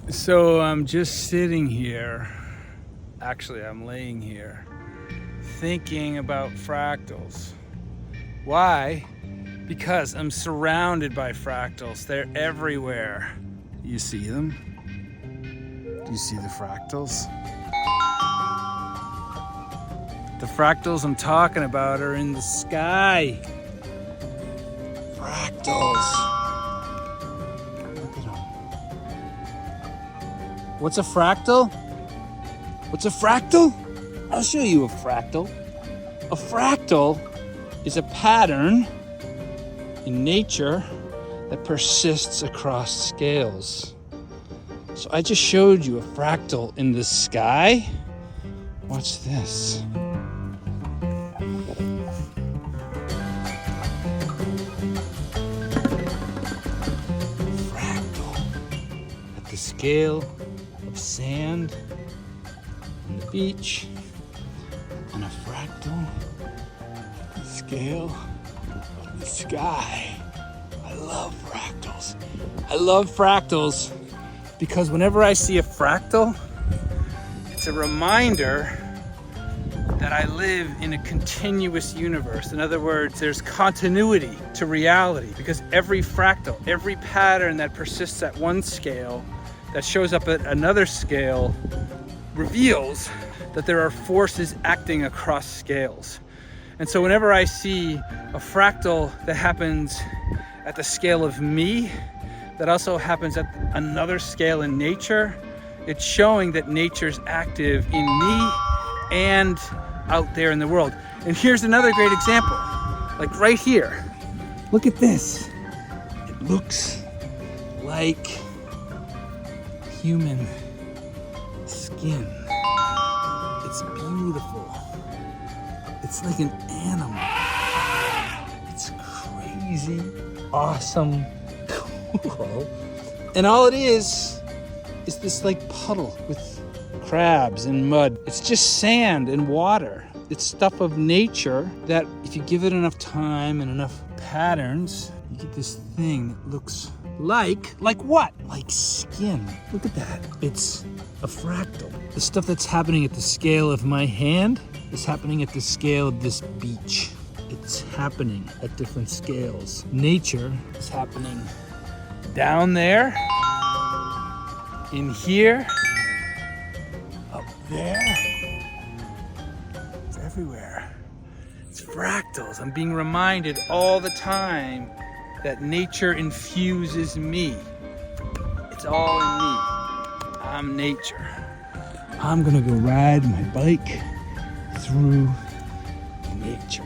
So I'm just sitting here, actually I'm laying here, thinking about fractals. Why? Because I'm surrounded by fractals. They're everywhere. You see them? Do you see the fractals? The fractals I'm talking about are in the sky. Fractals. Look at them. What's a fractal? What's a fractal? I'll show you a fractal. A fractal is a pattern in nature that persists across scales. So I just showed you a fractal in the sky. Watch this. Fractal at the scale of sand on the beach, and a fractal at the scale of the sky. I love fractals. I love fractals because whenever I see a fractal, it's a reminder that I live in a continuous universe. In other words, there's continuity to reality because every fractal, every pattern that persists at one scale that shows up at another scale reveals that there are forces acting across scales. And so whenever I see a fractal that happens at the scale of me, that also happens at another scale in nature, it's showing that nature's active in me and out there in the world. And here's another great example, like right here. Look at this. It looks like human skin. It's beautiful. It's like an animal. It's crazy, awesome, cool. And all it is this like puddle with crabs and mud. It's just sand and water. It's stuff of nature that if you give it enough time and enough patterns, you get this thing that looks like what? Like skin. Look at that. It's a fractal. The stuff that's happening at the scale of my hand is happening at the scale of this beach. It's happening at different scales. Nature is happening down there, in here, up there. It's everywhere. It's fractals. I'm being reminded all the time that nature infuses me. It's all in me. I'm nature. I'm gonna go ride my bike through nature.